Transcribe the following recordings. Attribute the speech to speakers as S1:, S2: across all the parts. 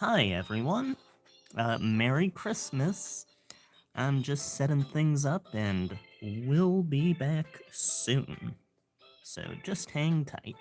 S1: Hi, everyone. Merry Christmas. I'm just setting things up and we'll be back soon. So just hang tight.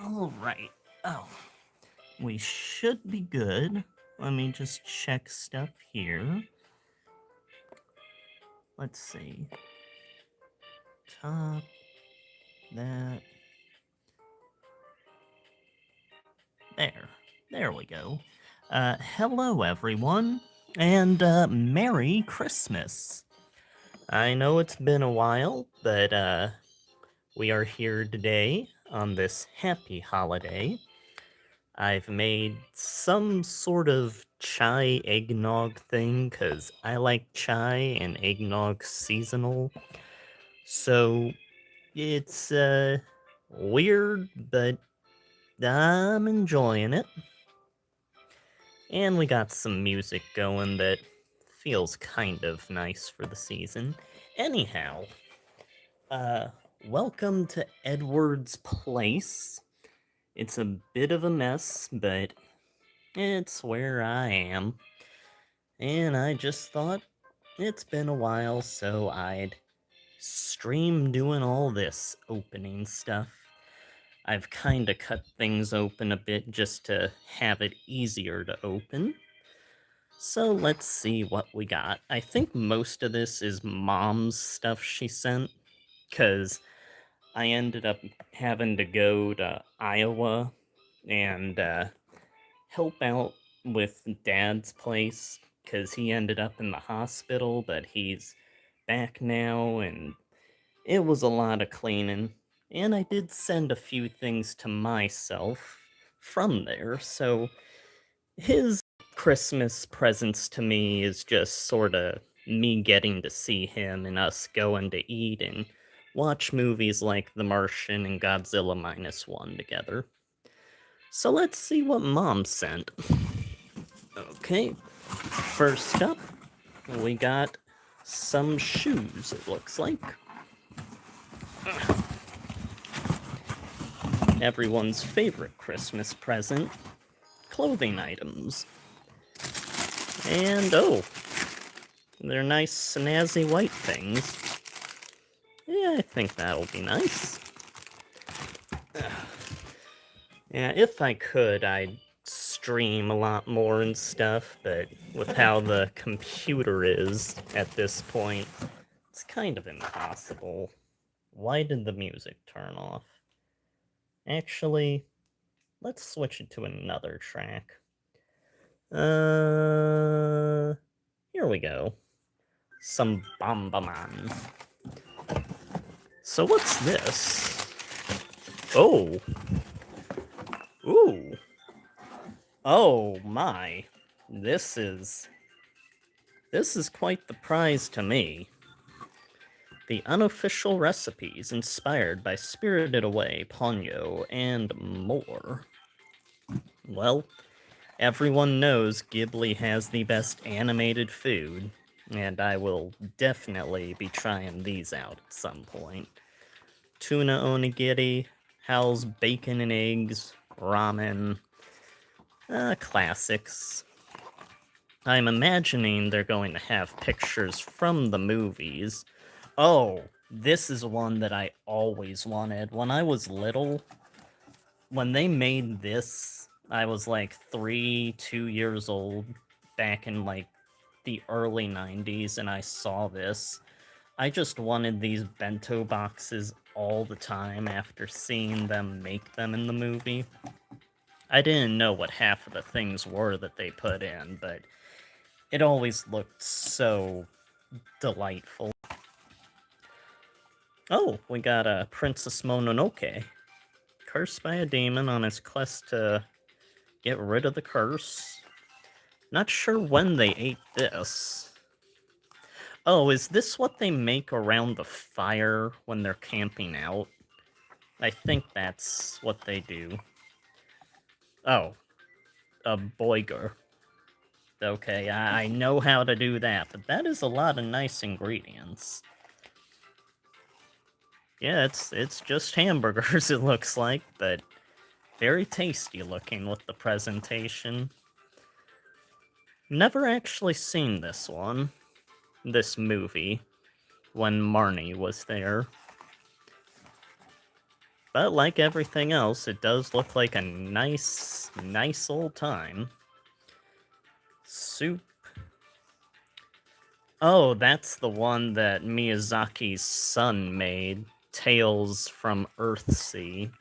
S1: All right. Oh, we should be good. Let me just check stuff here. Let's see. Top that. There. There we go. Hello, everyone, and Merry Christmas. I know it's been a while, but we are here today on this happy holiday. I've made some sort of chai eggnog thing because I like chai and eggnog seasonal. So it's weird, but I'm enjoying it. And we got some music going that feels kind of nice for the season. Anyhow, uh, welcome to Edward's Place. It's a bit of a mess, but it's where I am. And I just thought it's been a while, so I'd stream doing all this opening stuff. I've kinda cut things open a bit just to have it easier to open. So let's see what we got. I think most of this is mom's stuff she sent, because I ended up having to go to Iowa and help out with dad's place because he ended up in the hospital, but he's back now, and it was a lot of cleaning. And I did send a few things to myself from there, so his Christmas presents to me is just sort of me getting to see him and us going to eat and watch movies like The Martian and Godzilla Minus One together. So let's see what mom sent. Okay, first up, we got some shoes, it looks like. Everyone's favorite Christmas present, clothing items. And oh, they're nice snazzy white things. Yeah, I think that'll be nice. Yeah, if I could, I'd stream a lot more and stuff, but with how the computer is at this point, it's kind of impossible. Why did the music turn off? Actually, let's switch it to another track. Here we go. Some Bombaman. So what's this? Oh. Ooh. Oh my. This is quite the prize to me. The unofficial recipes inspired by Spirited Away, Ponyo, and more. Well, everyone knows Ghibli has the best animated food, and I will definitely be trying these out at some point. Tuna onigiri, Hal's bacon and eggs, ramen, classics. I'm imagining they're going to have pictures from the movies. Oh, this is one that I always wanted. When I was little, when they made this, I was like 2 years old, back in like the early 90s, and I saw this. I just wanted these bento boxes all the time after seeing them make them in the movie. I didn't know what half of the things were that they put in, but it always looked so delightful. Oh, we got a Princess Mononoke. Cursed by a demon on his quest to get rid of the curse. Not sure when they ate this. Oh, is this what they make around the fire when they're camping out? I think that's what they do. Oh, a boiger. Okay, I know how to do that, but that is a lot of nice ingredients. Yeah, it's just hamburgers, it looks like, but very tasty looking with the presentation. Never actually seen this movie, when Marnie was there. But like everything else, it does look like a nice old time. Soup. Oh, that's the one that Miyazaki's son made, Tales from Earthsea.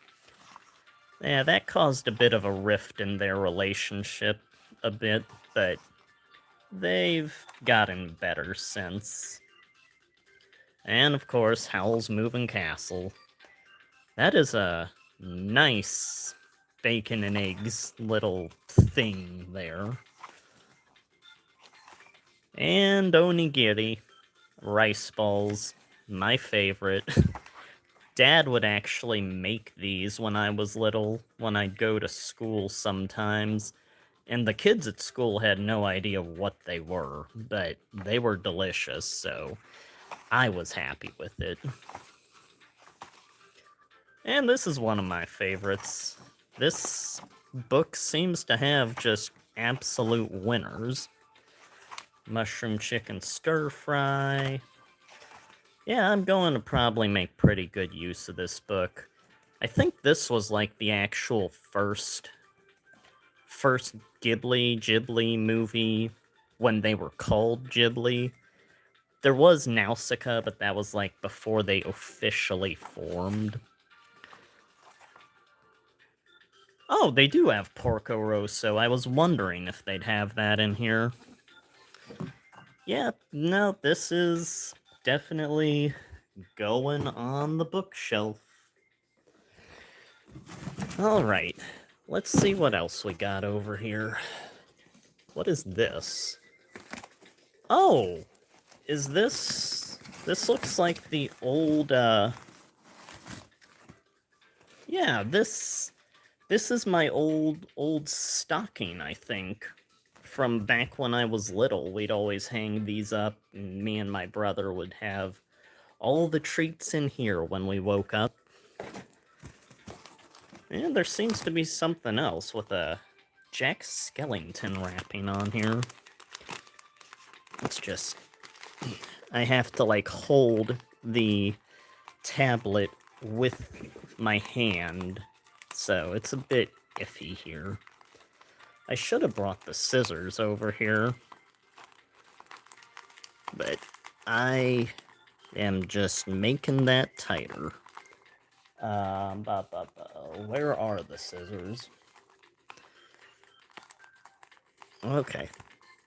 S1: Yeah, that caused a bit of a rift in their relationship, a bit, but they've gotten better since. And of course, Howl's Moving Castle. That is a nice bacon and eggs little thing there. And onigiri, rice balls, my favorite. Dad would actually make these when I was little, when I'd go to school sometimes. And the kids at school had no idea what they were, but they were delicious, so I was happy with it. And this is one of my favorites. This book seems to have just absolute winners. Mushroom chicken stir fry. Yeah, I'm going to probably make pretty good use of this book. I think this was like the actual first Ghibli movie when they were called Ghibli. There was Nausicaa, but that was like before they officially formed. Oh, they do have Porco Rosso. I was wondering if they'd have that in here. Yeah, no, this is definitely going on the bookshelf. Alright, let's see what else we got over here. What is this? Oh, is this... This looks like the old, Yeah, this is my old stocking, I think. From back when I was little, we'd always hang these up, and me and my brother would have all the treats in here when we woke up. And there seems to be something else with a Jack Skellington wrapping on here. It's just... I have to, like, hold the tablet with my hand, so it's a bit iffy here. I should have brought the scissors over here, but I am just making that tighter. Where are the scissors? Okay,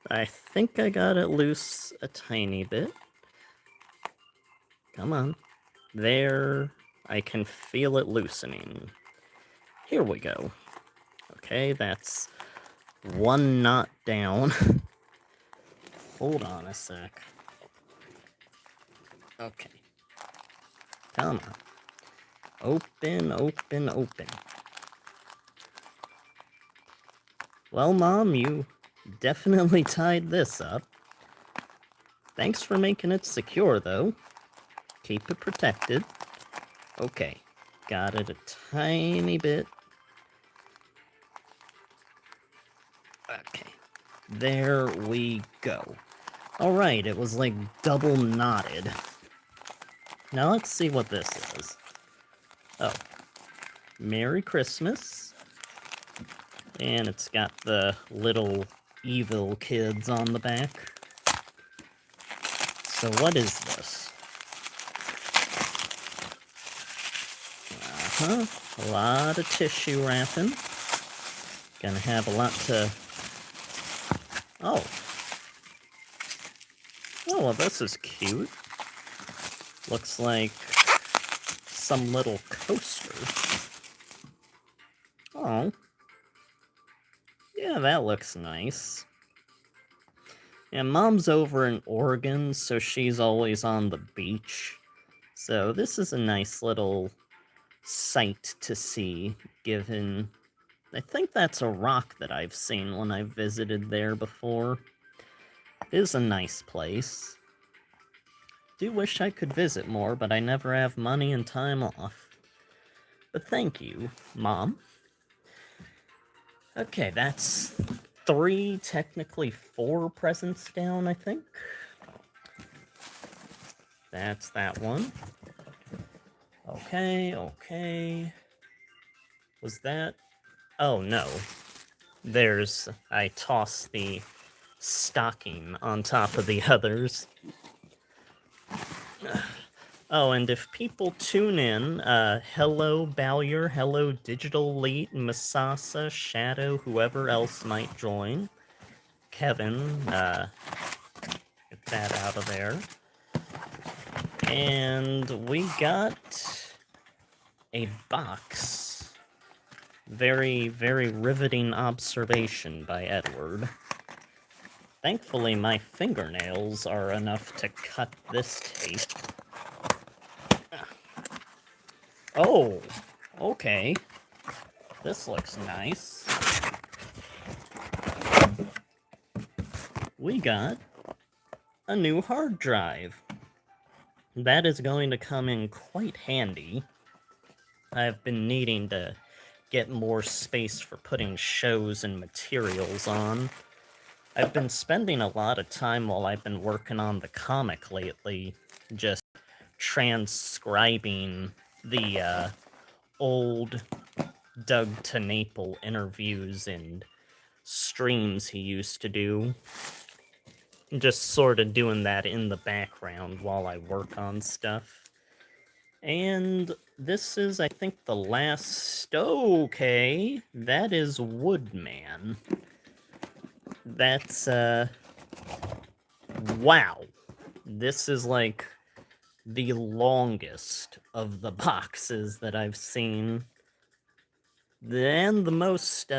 S1: I think I got it loose a tiny bit. Come on. There, I can feel it loosening. Here we go. Okay, that's one knot down. Hold on a sec. Okay. Come on. Open, open, open. Well, Mom, you definitely tied this up. Thanks for making it secure, though. Keep it protected. Okay. Got it a tiny bit Okay. There we go. Alright, it was like double knotted. Now let's see what this is. Oh. Merry Christmas. And it's got the little evil kids on the back. So what is this? A lot of tissue wrapping. Gonna have a lot to... Oh. Oh, well, this is cute. Looks like some little coaster. Oh. Yeah, that looks nice. And Mom's over in Oregon, so she's always on the beach. So this is a nice little sight to see, given... I think that's a rock that I've seen when I've visited there before. It is a nice place. Do wish I could visit more, but I never have money and time off. But thank you, Mom. Okay, that's 3, technically 4 presents down, I think. That's that one. Okay. Was that... Oh, no. I tossed the stocking on top of the others. Oh, and if people tune in, hello Bowyer, hello Digital Elite, Masasa, Shadow, whoever else might join. Kevin, get that out of there. And we got a box. Very, very riveting observation by Edward. Thankfully, my fingernails are enough to cut this tape. Oh, okay. This looks nice. We got a new hard drive. That is going to come in quite handy. I've been needing to get more space for putting shows and materials on. I've been spending a lot of time while I've been working on the comic lately, just transcribing the old Doug TeNapel interviews and streams he used to do. Just sort of doing that in the background while I work on stuff. And this is, I think, the last... Okay, that is Woodman. That's, wow. This is, like, the longest of the boxes that I've seen. And the most,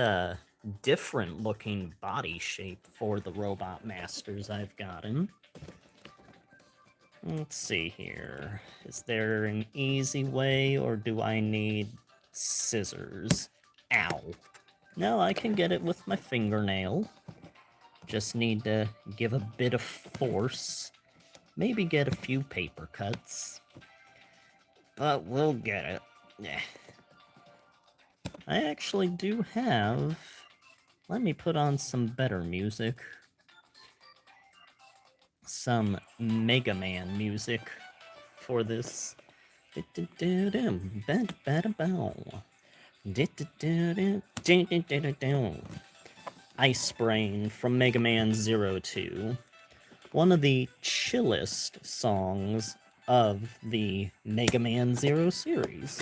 S1: different-looking body shape for the Robot Masters I've gotten. Let's see here. Is there an easy way, or do I need scissors? Ow. No, I can get it with my fingernail. Just need to give a bit of force. Maybe get a few paper cuts. But we'll get it. Yeah. I actually do have... Let me put on some better music. Some Mega Man music for this. Ice Brain from Mega Man 02. One of the chillest songs of the Mega Man 0 series.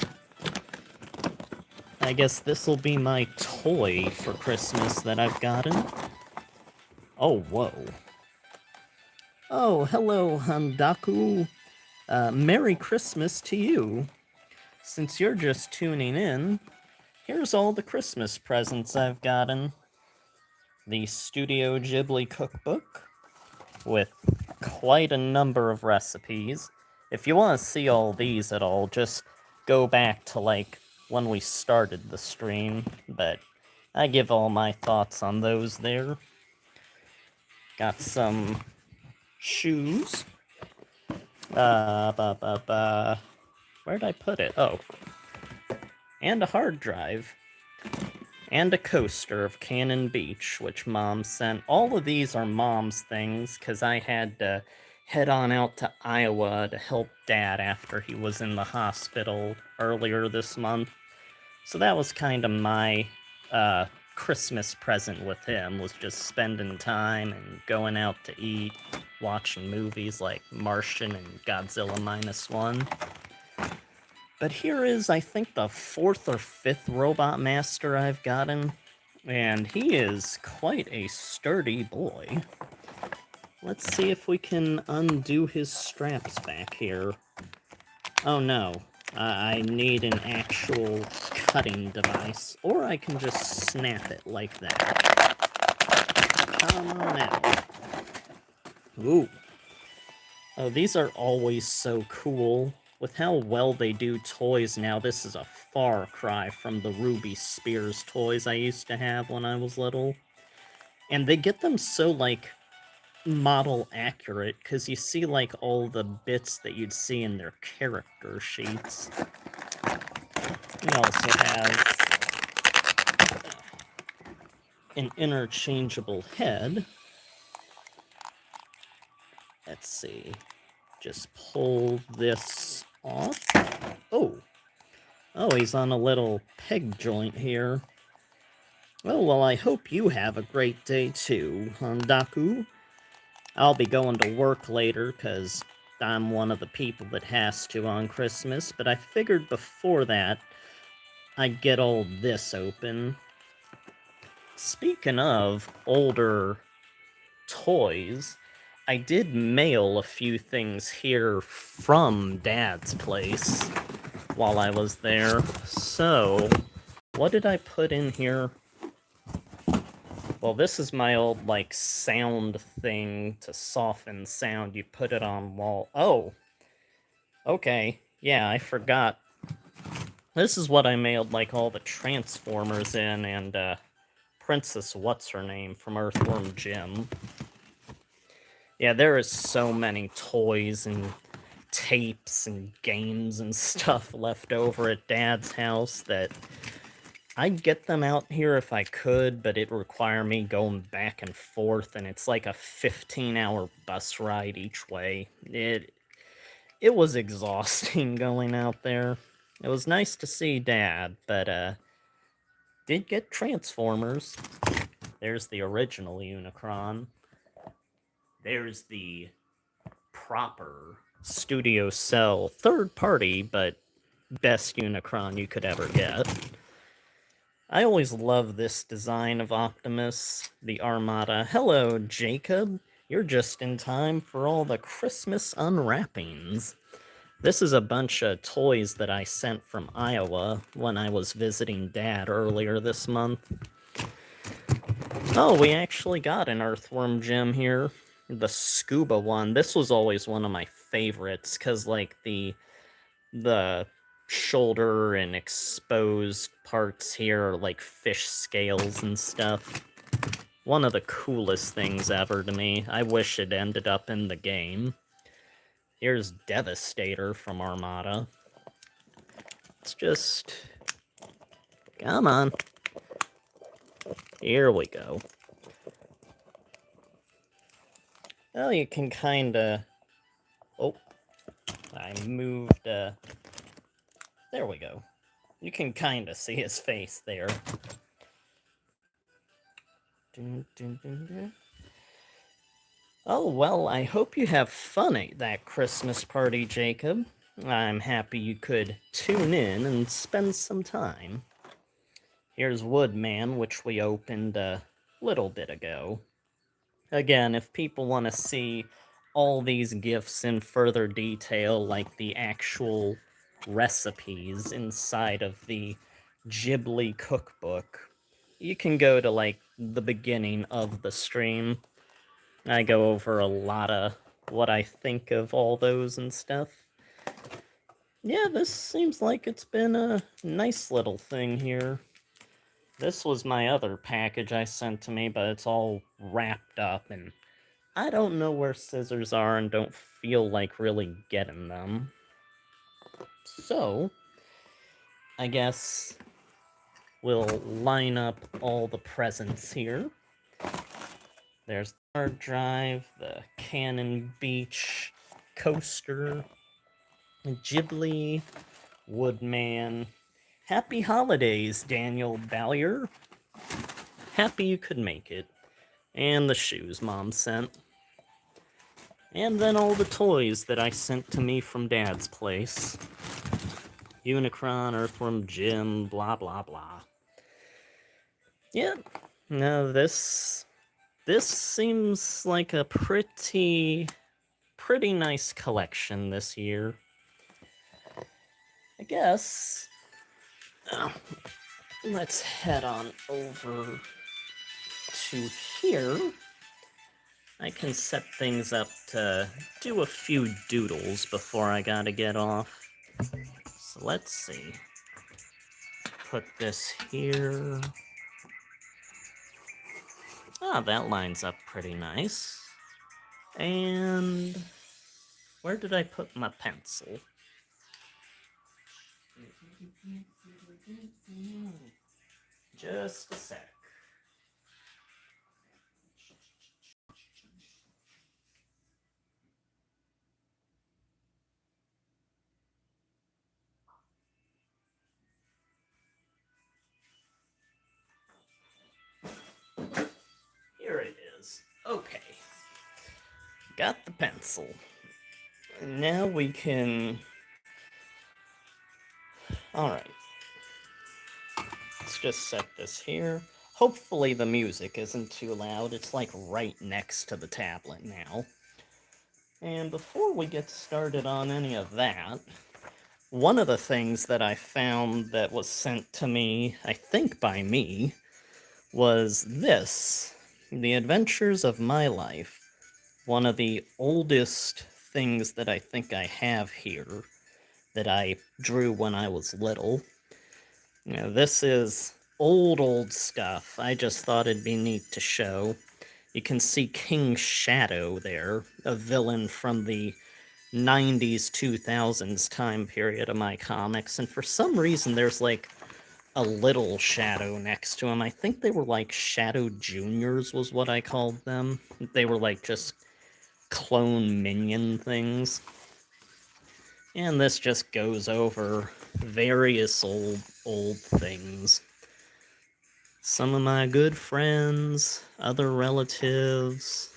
S1: I guess this will be my toy for Christmas that I've gotten. Oh, whoa. Oh, hello, Handaku. Merry Christmas to you. Since you're just tuning in, here's all the Christmas presents I've gotten. The Studio Ghibli cookbook, with quite a number of recipes. If you want to see all these at all, just go back to, like, when we started the stream, but I give all my thoughts on those there. Got some shoes. Where'd I put it? Oh. And a hard drive. and a coaster of Cannon Beach, which Mom sent. All of these are Mom's things, because I had to head on out to Iowa to help Dad after he was in the hospital earlier this month. So that was kind of my Christmas present with him, was just spending time and going out to eat, watching movies like Martian and Godzilla Minus One. But here is, I think, the 4th or 5th Robot Master I've gotten, and he is quite a sturdy boy. Let's see if we can undo his straps back here. Oh no, I need an actual cutting device, or I can just snap it like that. Come on out. Ooh. Oh, these are always so cool. With how well they do toys now, this is a far cry from the Ruby Spears toys I used to have when I was little. And they get them so, like, model accurate, because you see, like, all the bits that you'd see in their character sheets. We also have an interchangeable head. Let's see. Just pull this off. Oh, he's on a little peg joint here. Oh, well, I hope you have a great day too, Hondaku. I'll be going to work later, because I'm one of the people that has to on Christmas, but I figured before that, I'd get all this open. Speaking of older toys, I did mail a few things here from Dad's place while I was there. So, what did I put in here? Well, this is my old, like, sound thing to soften sound. You put it on wall. Oh! Okay. Yeah, I forgot. This is what I mailed, like, all the Transformers in, and, Princess What's-Her-Name from Earthworm Jim. Yeah, there is so many toys and tapes and games and stuff left over at Dad's house that I'd get them out here if I could, but it'd require me going back and forth, and it's like a 15-hour bus ride each way. It was exhausting going out there. It was nice to see Dad, but did get Transformers. There's the original Unicron. There's the proper Studio Cell third party, but best Unicron you could ever get. I always love this design of Optimus, the Armada. Hello, Jacob. You're just in time for all the Christmas unwrappings. This is a bunch of toys that I sent from Iowa when I was visiting Dad earlier this month. Oh, we actually got an Earthworm Jim here. The scuba one. This was always one of my favorites, because, like, the shoulder and exposed parts here are like fish scales and stuff. One of the coolest things ever to me. I wish it ended up in the game. Here's Devastator from Armada. It's just... Come on. Here we go. Well, you can kinda... Oh. I moved, There we go. You can kinda see his face there. Dun, dun, dun, dun. Oh, well, I hope you have fun at that Christmas party, Jacob. I'm happy you could tune in and spend some time. Here's Woodman, which we opened a little bit ago. Again, if people want to see all these gifts in further detail, like the actual recipes inside of the Ghibli cookbook, you can go to, like, the beginning of the stream. I go over a lot of what I think of all those and stuff. Yeah, this seems like it's been a nice little thing here. This was my other package I sent to me, but it's all wrapped up, and I don't know where scissors are and don't feel like really getting them. So, I guess we'll line up all the presents here. There's the hard drive, the Cannon Beach coaster, Ghibli, Woodman. Happy holidays, Daniel Ballier. Happy you could make it. And the shoes Mom sent. And then all the toys that I sent to me from Dad's place. Unicron, Earthworm Jim, blah blah blah. Yeah, no, this seems like a pretty nice collection this year. I guess. Let's head on over to here. I can set things up to do a few doodles before I gotta get off. So let's see. Put this here. Ah, that lines up pretty nice. And where did I put my pencil? Just a sec. Here it is. Okay. Got the pencil. Now we can... Alright. Let's just set this here. Hopefully the music isn't too loud. It's like right next to the tablet now. And before we get started on any of that, one of the things that I found that was sent to me, I think by me, was this. The Adventures of My Life. One of the oldest things that I think I have here that I drew when I was little. You know, this is old stuff. I just thought it'd be neat to show. You can see King Shadow there, a villain from the 90s, 2000s time period of my comics, and for some reason there's like a little Shadow next to him. I think they were like Shadow Juniors was what I called them. They were like just clone minion things. And this just goes over various old things. Some of my good friends, other relatives,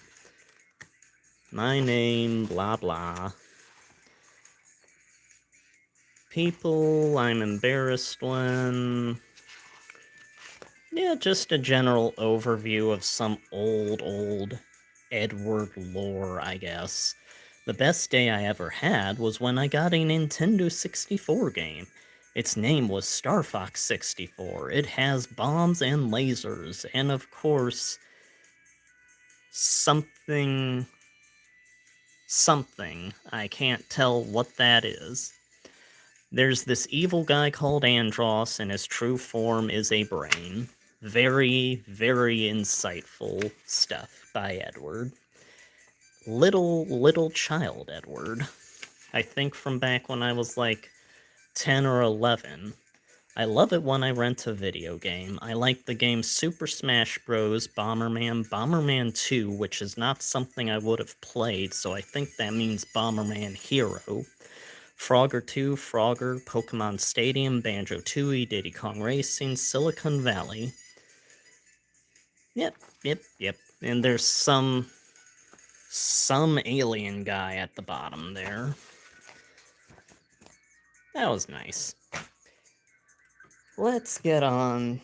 S1: my name, blah blah. People I'm embarrassed when... Yeah, just a general overview of some old Edward lore, I guess. The best day I ever had was when I got a Nintendo 64 game. Its name was Star Fox 64. It has bombs and lasers, and of course, something. I can't tell what that is. There's this evil guy called Andross, and his true form is a brain. Very insightful stuff by Edward. Little child Edward. I think from back when I was like 10 or 11. I love it when I rent a video game. I like the game Super Smash Bros. Bomberman 2, which is not something I would have played, so I think that means Bomberman Hero. Frogger 2, Frogger, Pokemon Stadium, Banjo-Tooie, Diddy Kong Racing, Silicon Valley. Yep. And there's some alien guy at the bottom there. That was nice. Let's get on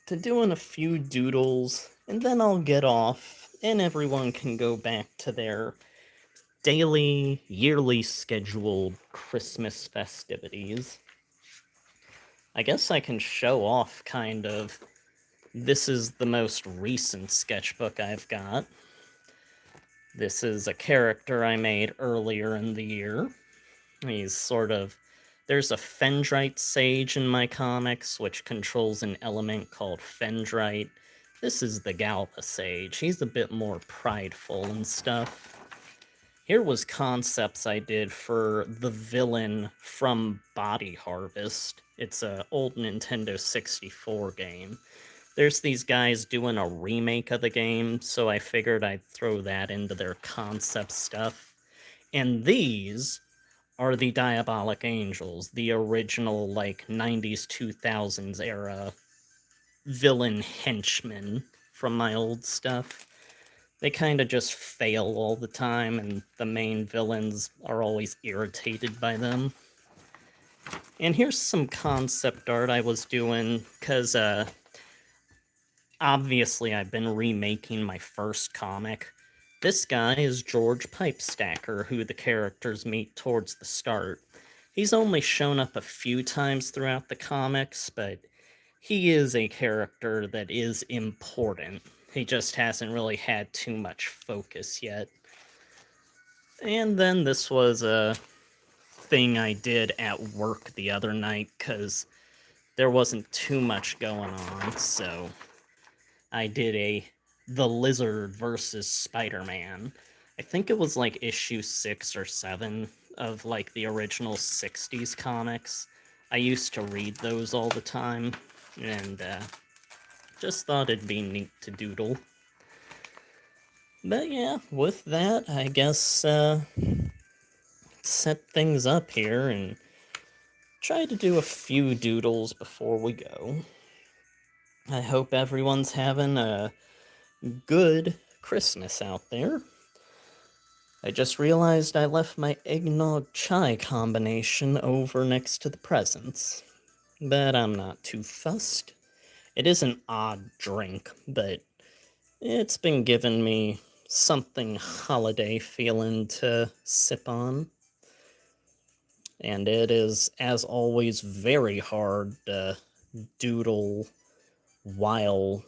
S1: to doing a few doodles, and then I'll get off, and everyone can go back to their daily, yearly scheduled Christmas festivities. I guess I can show off, kind of. This is the most recent sketchbook I've got. This is a character I made earlier in the year. He's sort of... There's a Fendrite Sage in my comics, which controls an element called Fendrite. This is the Galva Sage. He's a bit more prideful and stuff. Here was concepts I did for the villain from Body Harvest. It's a old Nintendo 64 game. There's these guys doing a remake of the game, so I figured I'd throw that into their concept stuff. And these are the Diabolic Angels, the original, like, 90s, 2000s era villain henchmen from my old stuff. They kind of just fail all the time, and the main villains are always irritated by them. And here's some concept art I was doing, because obviously I've been remaking my first comic. This guy is George Pipestacker, who the characters meet towards the start. He's only shown up a few times throughout the comics, but he is a character that is important. He just hasn't really had too much focus yet. And then this was a thing I did at work the other night, because there wasn't too much going on, so I did The Lizard versus Spider-Man. I think it was like issue 6 or 7 of like the original 60s comics. I used to read those all the time, and just thought it'd be neat to doodle. But yeah, with that, I guess set things up here and try to do a few doodles before we go. I hope everyone's having a good Christmas out there. I just realized I left my eggnog chai combination over next to the presents, but I'm not too fussed. It is an odd drink, but it's been giving me something holiday feeling to sip on. And it is, as always, very hard to doodle while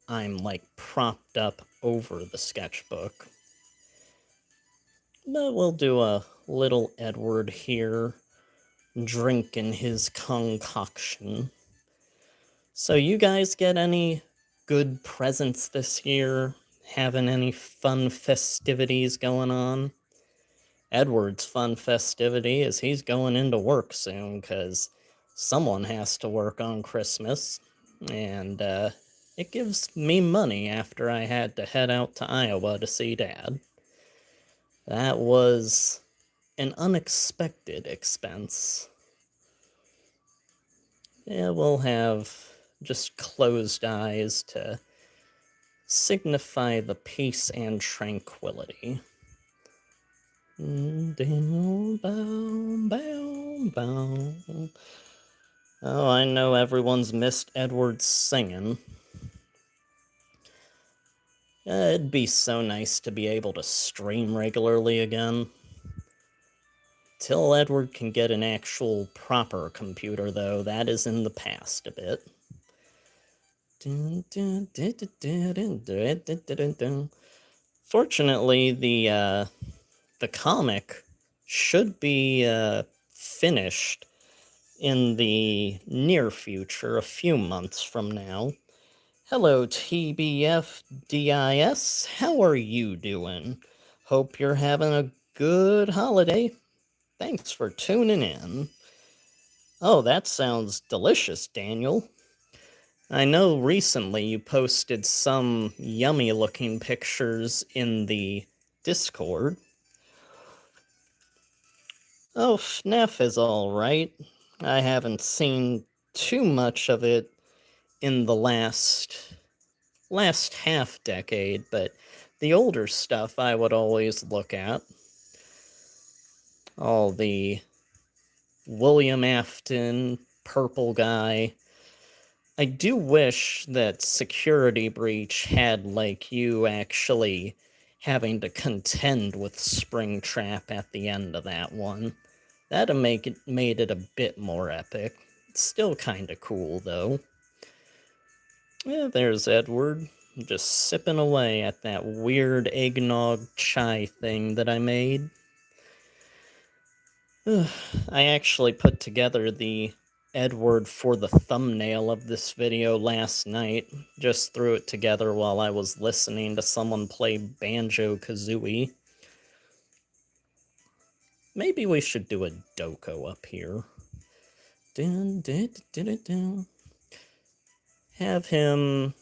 S1: I'm like propped up over the sketchbook. But we'll do a little Edward here, drinking his concoction. So you guys get any good presents this year? Having any fun festivities going on? Edward's fun festivity is he's going into work soon, because someone has to work on Christmas, and it gives me money after I had to head out to Iowa to see Dad. That was an unexpected expense. Yeah, we'll have just closed eyes to signify the peace and tranquility. Oh, I know everyone's missed Edward singing. It'd be so nice to be able to stream regularly again. Till Edward can get an actual proper computer, though, that is in the past a bit. Fortunately, the comic should be finished in the near future, a few months from now. Hello, TBFDIS. How are you doing? Hope you're having a good holiday. Thanks for tuning in. Oh, that sounds delicious, Daniel. I know recently you posted some yummy looking pictures in the Discord. Oh, FNAF is alright. I haven't seen too much of it in the last half decade, but the older stuff I would always look at. All the William Afton, Purple Guy. I do wish that Security Breach had, like, you actually having to contend with Springtrap at the end of that one. That'd made it a bit more epic. It's still kinda cool, though. Yeah, there's Edward, just sipping away at that weird eggnog chai thing that I made. I actually put together the Edward for the thumbnail of this video last night. Just threw it together while I was listening to someone play Banjo-Kazooie. Maybe we should do a Doko up here. Have him.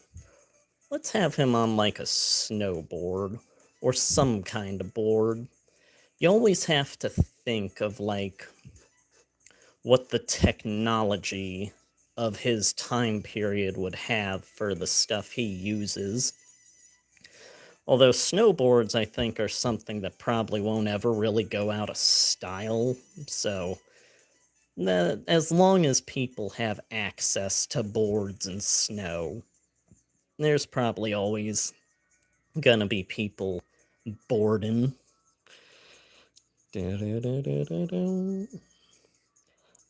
S1: Let's have him on like a snowboard or some kind of board. You always have to think of like what the technology of his time period would have for the stuff he uses. Although snowboards, I think, are something that probably won't ever really go out of style. So, as long as people have access to boards and snow, there's probably always gonna be people boarding.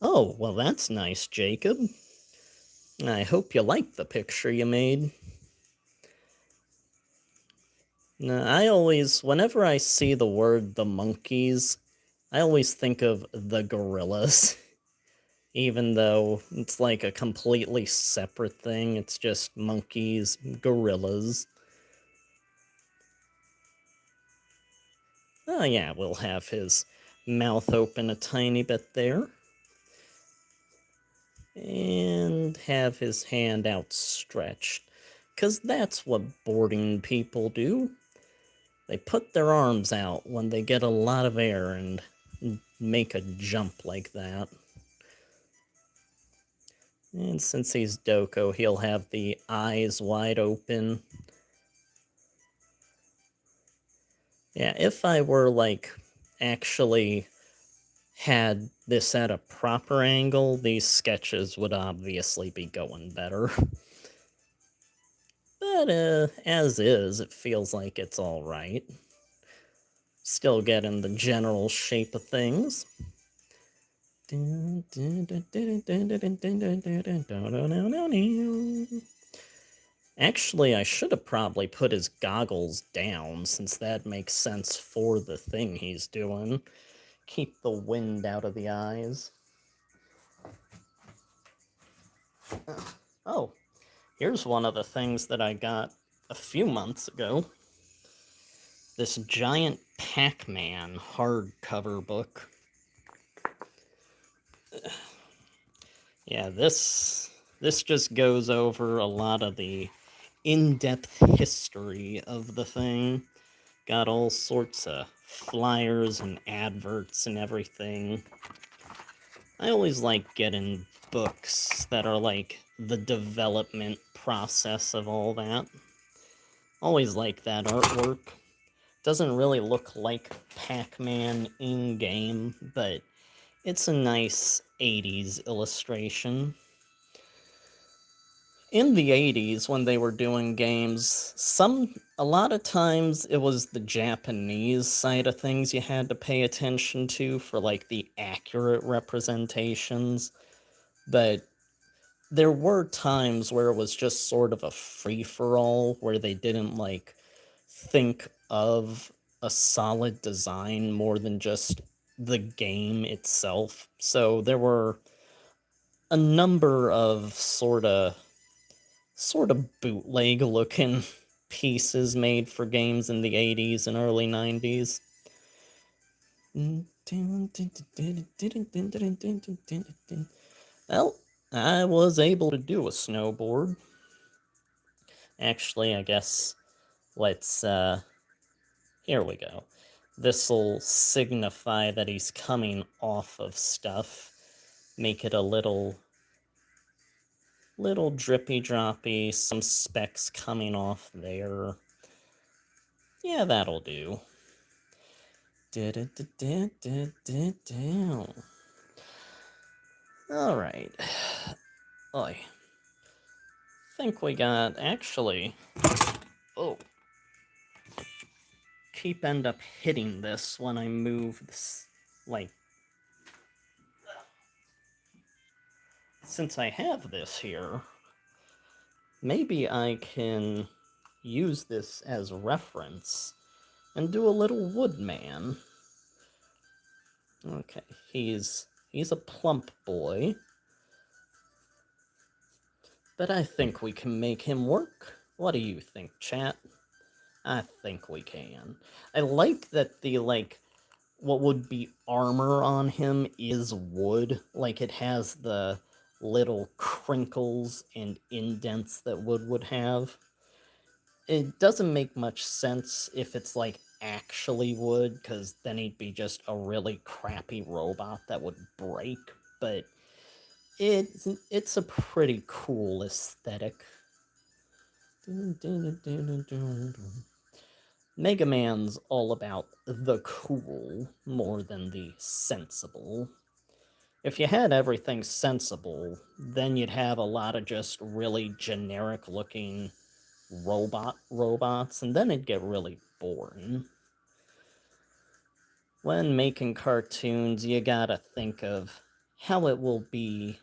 S1: Oh, well, that's nice, Jacob. I hope you like the picture you made. I always, whenever I see the word the monkeys, I always think of the gorillas. Even though it's like a completely separate thing, it's just monkeys, gorillas. Oh, yeah, we'll have his mouth open a tiny bit there. And have his hand outstretched. Because that's what boarding people do. They put their arms out when they get a lot of air and make a jump like that. And since he's Doko, he'll have the eyes wide open. Yeah, if I were, like, actually had this at a proper angle, these sketches would obviously be going better. But, as is, it feels like it's alright. Still getting the general shape of things. Actually, I should have probably put his goggles down, since that makes sense for the thing he's doing. Keep the wind out of the eyes. Oh, here's one of the things that I got a few months ago. This giant Pac-Man hardcover book. Yeah, this just goes over a lot of the in-depth history of the thing. Got all sorts of flyers and adverts and everything. I always like getting books that are like the development process of all that. Always like that artwork. Doesn't really look like Pac-Man in-game, but it's a nice 80s illustration. In the 80s, when they were doing games, a lot of times it was the Japanese side of things you had to pay attention to for like the accurate representations, but there were times where it was just sort of a free-for-all, where they didn't like think of a solid design more than just the game itself. So there were a number of sort of bootleg looking pieces made for games in the 80s and early 90s. Well, I was able to do a snowboard. Actually, I guess let's, here we go. This'll signify that he's coming off of stuff. Make it a little drippy droppy, some specks coming off there. Yeah, that'll do. Alright. I think we got, actually... Oh. End up hitting this when I move this, like... Since I have this here, maybe I can use this as reference and do a little woodman. Okay, he's a plump boy, but I think we can make him work. What do you think, chat? I think we can. I like that the, like, what would be armor on him is wood. Like, it has the little crinkles and indents that wood would have. It doesn't make much sense if it's like actually wood, because then he'd be just a really crappy robot that would break. But it's a pretty cool aesthetic. Mega Man's all about the cool more than the sensible. If you had everything sensible, then you'd have a lot of just really generic looking robots, and then it'd get really boring. When making cartoons, you gotta think of how it will be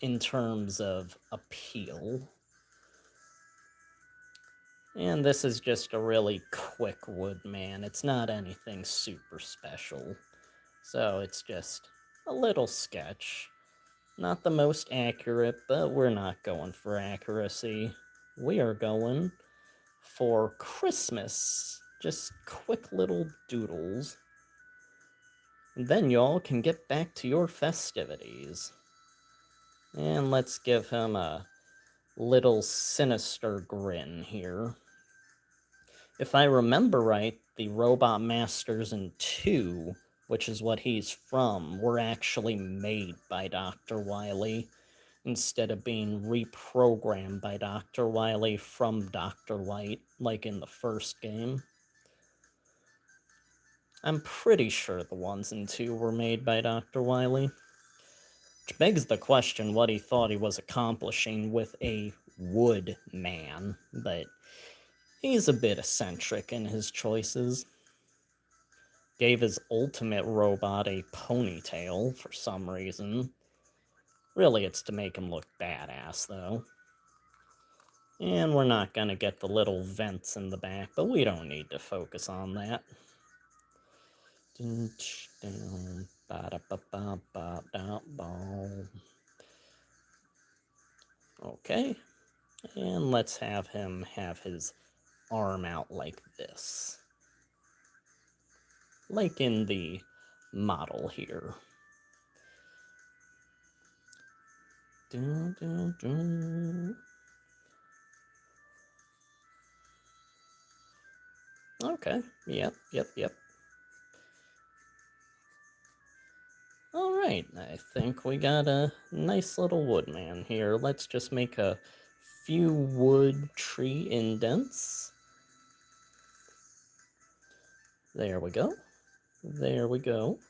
S1: in terms of appeal. And this is just a really quick woodman. It's not anything super special. So it's just a little sketch. Not the most accurate, but we're not going for accuracy. We are going for Christmas. Just quick little doodles. And then y'all can get back to your festivities. And let's give him a little sinister grin here. If I remember right, the Robot Masters in 2, which is what he's from, were actually made by Dr. Wily, instead of being reprogrammed by Dr. Wily from Dr. Light, like in the first game. I'm pretty sure the ones in 2 were made by Dr. Wily. Which begs the question what he thought he was accomplishing with a wood man, but he's a bit eccentric in his choices. Gave his ultimate robot a ponytail for some reason. Really, it's to make him look badass, though. And we're not gonna get the little vents in the back, but we don't need to focus on that. Okay, and let's have him have his arm out like this. Like in the model here. Okay, yep. Alright, I think we got a nice little woodman here. Let's just make a few wood tree indents. There we go. There we go.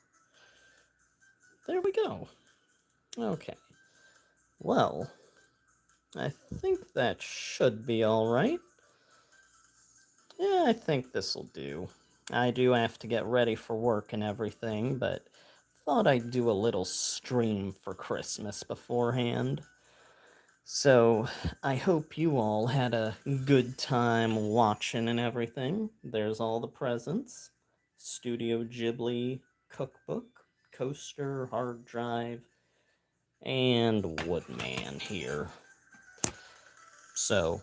S1: There we go. Okay. Well, I think that should be alright. Yeah, I think this'll do. I do have to get ready for work and everything, but thought I'd do a little stream for Christmas beforehand. So, I hope you all had a good time watching and everything. There's all the presents. Studio Ghibli cookbook, coaster, hard drive, and Woodman here. So,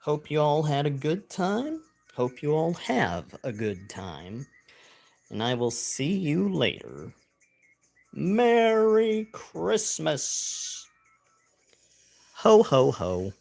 S1: hope you all had a good time. Hope you all have a good time. And I will see you later. Merry Christmas! Ho, ho, ho.